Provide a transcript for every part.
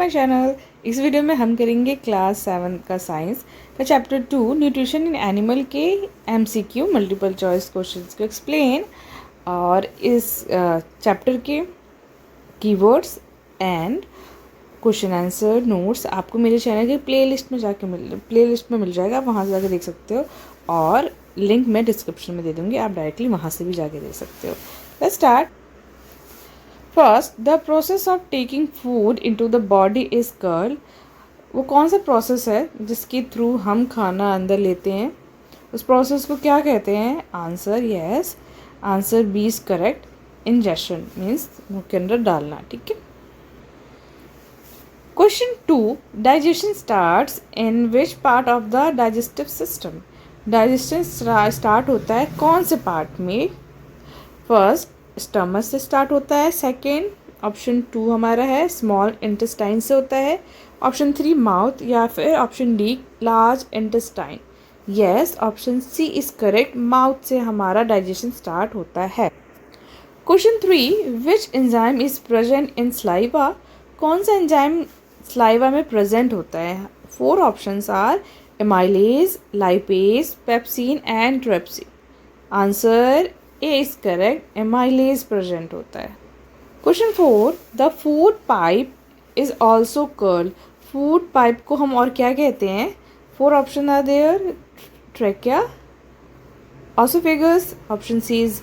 My channel. इस video में हम करेंगे क्लास 7 का साइंस का चैप्टर 2 न्यूट्रिशन इन एनिमल के एमसीक्यू मल्टीपल चॉइस क्वेश्चंस को एक्सप्लेन। और इस चैप्टर के keywords and question answer notes आपको मेरे चैनल के प्लेलिस्ट में मिल जाएगा। आप वहाँ से जाके देख सकते हो और लिंक मैं डिस्क्रिप्शन में दे दूँगी, आप डायरेक्टली वहाँ से भी जाके देख सकते हो। Let's start. First, the process of taking food into the body is called. वो कौन सा प्रोसेस है जिसके थ्रू हम खाना अंदर लेते हैं, उस प्रोसेस को क्या कहते हैं? Answer yes, answer B is correct. Ingestion means मुंह के अंदर डालना। ठीक है। Question 2, digestion starts in which part of the digestive system. Digestion start होता है कौन से पार्ट में? फर्स्ट, स्टमक से स्टार्ट होता है। सेकेंड, ऑप्शन 2 हमारा है स्मॉल इंटेस्टाइन से होता है। ऑप्शन 3 माउथ, या फिर option D large intestine. Yes, option C is correct, mouth से हमारा डाइजेशन स्टार्ट होता है। Question 3, which enzyme is present in saliva. कौन सा एंजाइम स्लाइवा में प्रेजेंट होता है? 4 options are amylase, lipase, pepsin and trypsin. Answer A is correct, amylase प्रेजेंट होता है। Question 4, the food pipe is also called. Food pipe को हम और क्या कहते हैं? 4 option are there, trachea, oesophagus, option C is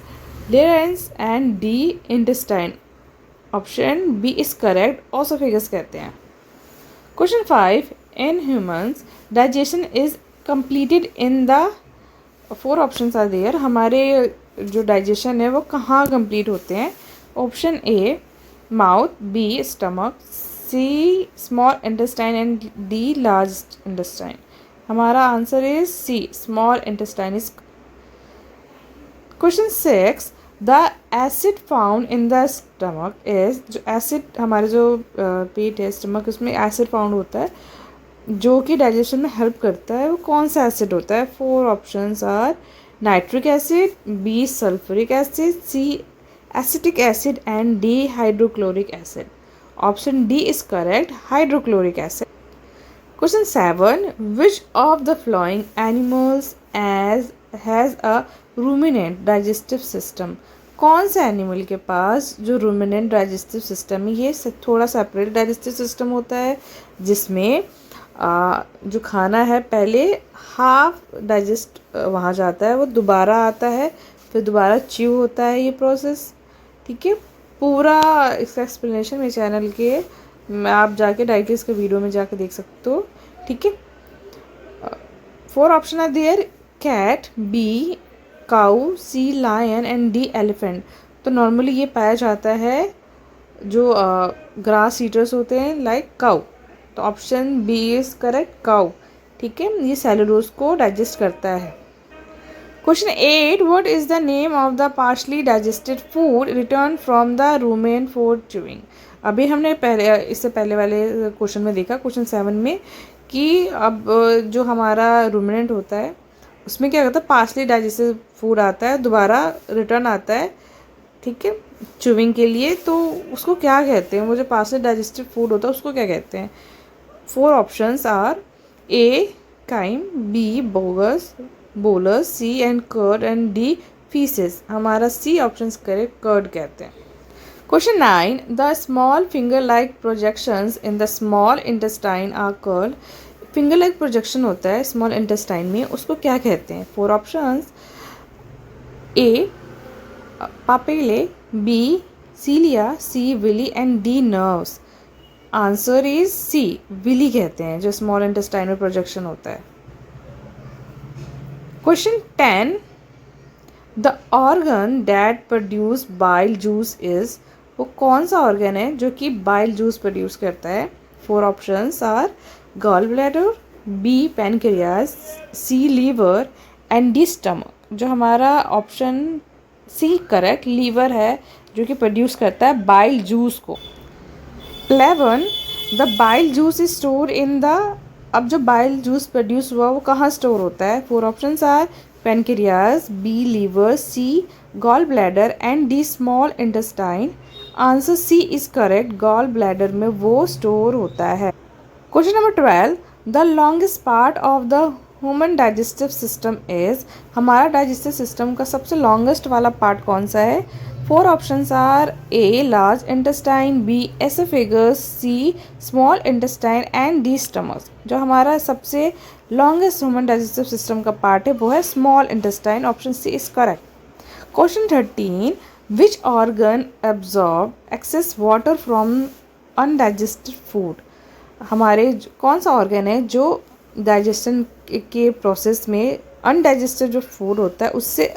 larynx and D intestine. Option B is correct, oesophagus कहते हैं। Question 5, in humans digestion is completed in the 4 options are there. हमारे जो डाइजेशन है वो कहाँ कंप्लीट होते हैं? Option A mouth, B stomach, C small intestine and D large intestine. हमारा answer is C, small intestine is. Question 6, the acid found in the stomach is. जो acid हमारे जो पेट है, स्टमक, उसमें एसिड फाउंड होता है जो कि डाइजेशन में हेल्प करता है। वो कौन सा एसिड होता है? 4 options are nitric acid, B sulphuric acid, C acetic acid and D hydrochloric acid. Option D is correct, hydrochloric acid. Question 7, which of the following animals has a ruminant digestive system. कौन सा animal के पास जो ruminant digestive system है, ये थोड़ा separate digestive system होता है जिसमें जो खाना है पहले हाफ डाइजेस्ट वहाँ जाता है, वो दोबारा आता है, फिर दोबारा च्यू होता है ये प्रोसेस। ठीक है। पूरा इसका एक्सप्लेनेशन मेरे चैनल के आप जाके डायरेक्टली इसके वीडियो में जाके देख सकते हो। ठीक है। 4 option are there, cat, B cow, C lion and D elephant. तो नॉर्मली ये पाया जाता है जो ग्रास ईटर्स होते हैं लाइक काऊ। तो ऑप्शन बी इज करेक्ट, काऊ। ठीक है, ये सेलुलोज को डाइजेस्ट करता है। Question 8, what is the name of the partially digested food return from the rumen for chewing. अभी हमने इससे पहले वाले क्वेश्चन में देखा, क्वेश्चन 7 में, कि अब जो हमारा रूमिनेंट होता है उसमें क्या होता है, पार्शली डाइजेस्टेड फूड आता है, दोबारा रिटर्न आता है। ठीक है, च्यूइंग के लिए। तो उसको क्या कहते हैं? वो जो पार्शली डाइजेस्टेड फूड होता है उसको क्या कहते हैं? 4 options are A chyme, B bolus, C and curd and D faeces. हमारा सी ऑप्शन करेक्ट, कर्ड कहते हैं। Question 9, the small finger like projections in the small intestine are called. Finger like projection होता है small intestine में, उसको क्या कहते हैं? 4 options, A papillae, B cilia, C villi and D nerves. Answer is C, villi कहते हैं जो स्मॉल इंटेस्टाइन में प्रोजेक्शन होता है। Question 10, the organ that produce bile juice is. वो कौन सा ऑर्गन है जो कि बाइल जूस प्रोड्यूस करता है? 4 options are gall bladder, B pancreas, C liver and D stomach. जो हमारा ऑप्शन सी करेक्ट, लीवर है जो कि प्रोड्यूस करता है बाइल जूस को। 11, the bile juice is store in the. अब जो बाइल जूस प्रोड्यूस हुआ वो कहाँ स्टोर होता है? 4 options are pancreas, B liver, C gall bladder and D small intestine. Answer C is correct, gall bladder में वो स्टोर होता है। Question number 12, the longest part of the human digestive system is, हमारा digestive system का सबसे longest वाला part कौन सा है? 4 options are A large intestine, B oesophagus, C small intestine and D stomach. जो हमारा सबसे लॉन्गेस्ट ह्यूमन डाइजेस्टिव सिस्टम का पार्ट है वो है small intestine, option C is correct. Question 13, which organ absorb excess water from undigested food, हमारे कौन सा ऑर्गन है जो डाइजेशन के प्रोसेस में अनडाइजेस्टेड जो फूड होता है उससे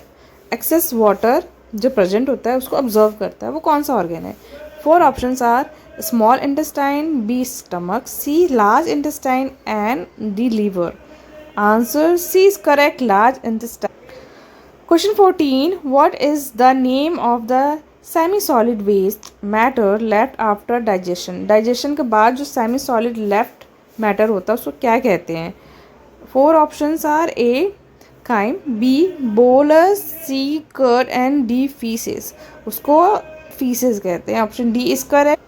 एक्सेस वाटर जो प्रेजेंट होता है उसको ऑब्जर्व करता है, वो कौन सा ऑर्गन है? 4 options are small intestine, B stomach, C large intestine and D liver. Answer C is correct, large intestine. Question 14, what is the name of the semi solid waste matter left after digestion, digestion के बाद जो semi solid left matter होता है उसको क्या कहते हैं? 4 options are A chyme, B bolus, C curd and D faeces, उसको फीसेस कहते हैं, option D is correct.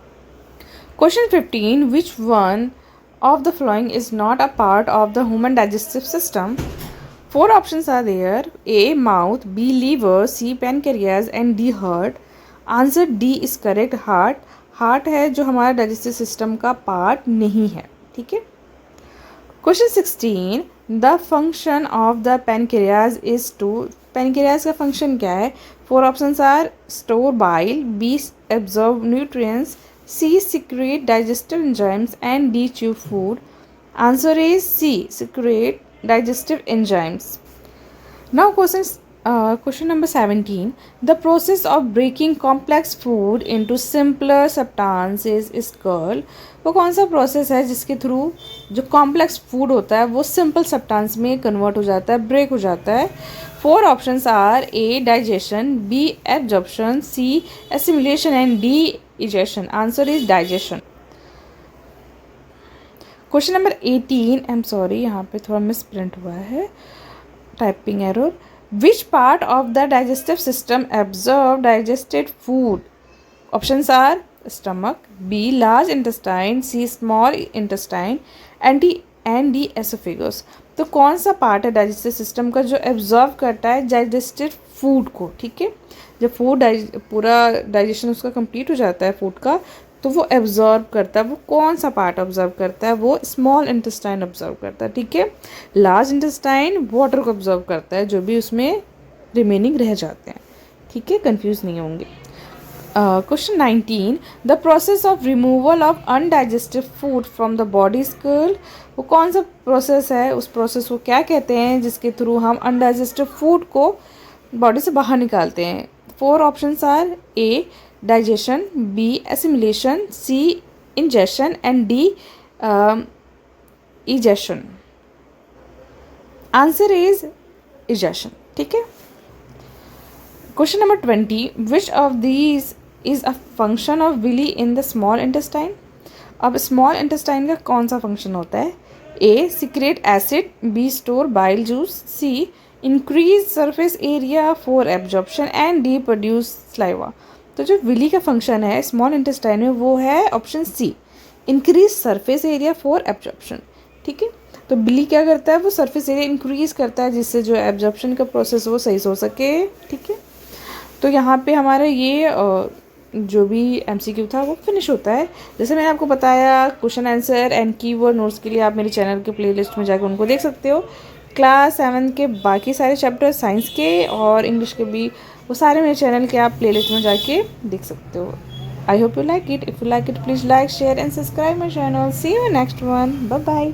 Question 15, which one of the following is not a part of the human digestive system? 4 options are there, A mouth, B liver, C pancreas and D heart. Answer D is correct, heart. Heart है जो हमारा digestive system का part नहीं है, ठीक है। Question 16, the function of the pancreas is to, pancreas का function क्या है? 4 options are store bile, B absorb nutrients, C secrete digestive enzymes and D chew food. Answer is C secrete digestive enzymes. Now question number 17, the process of breaking complex food into simpler substances is called, वो कौन सा process है जिसके through जो complex food होता है वो simple substance में कन्वर्ट हो जाता है, ब्रेक हो जाता है? 4 options are A digestion, B absorption, C assimilation and D egestion. Answer is digestion. Question number 18, I am sorry यहाँ पे थोड़ा मिस प्रिंट हुआ है, typing error. Which part of the digestive system absorb digested food? Options are stomach, B large intestine, C small intestine and D oesophagus. तो कौन सा part है digestive system का जो एब्जॉर्ब करता है डाइजेस्टेड फूड को, ठीक है? जब फूड पूरा डाइजेशन उसका कंप्लीट हो जाता है फूड का तो वो एब्जॉर्ब करता है, वो कौन सा पार्ट ऑब्जर्व करता है? वो स्मॉल इंटेस्टाइन ऑब्जर्व करता है, ठीक है। लार्ज इंटेस्टाइन वाटर को ऑब्जर्व करता है जो भी उसमें रिमेनिंग रह जाते हैं, ठीक है, कंफ्यूज नहीं होंगे। Question 19, the process of removal of undigestive food from the body स्कर्ल, वो कौन सा प्रोसेस है? उस प्रोसेस को क्या कहते हैं जिसके थ्रू हम अनडाइजेस्टिव फूड को बॉडी से बाहर निकालते हैं? 4 options are A digestion, B assimilation, C ingestion and D egestion. Answer is egestion, ठीक है। Question number 20, which of these is a function of villi in the small intestine? अब small intestine का कौन सा फंक्शन होता है? A secrete acid, B store bile juice, C increase surface area for absorption and D produce saliva. तो जो Willie का function है स्मॉल इंटेस्टाइन में वो है option C, increase surface area for absorption, ठीक है। तो बिली क्या करता है? वो सरफेस एरिया इंक्रीज करता है जिससे जो एब्जॉर्प्शन का प्रोसेस वो सही से हो सके, ठीक है। तो यहाँ पे हमारा ये जो भी MCQ था वो फिनिश होता है। जैसे मैंने आपको बताया question answer and keyword notes के लिए आप मेरे चैनल के प्लेलिस्ट में जाकर उनको देख सकते हो। क्लास 7 के बाकी सारे चैप्टर साइंस के और इंग्लिश के भी वो सारे मेरे चैनल के आप प्लेलिस्ट में जाके देख सकते हो। I hope you like it. If you like it please like share and subscribe my channel. See you next one. Bye bye.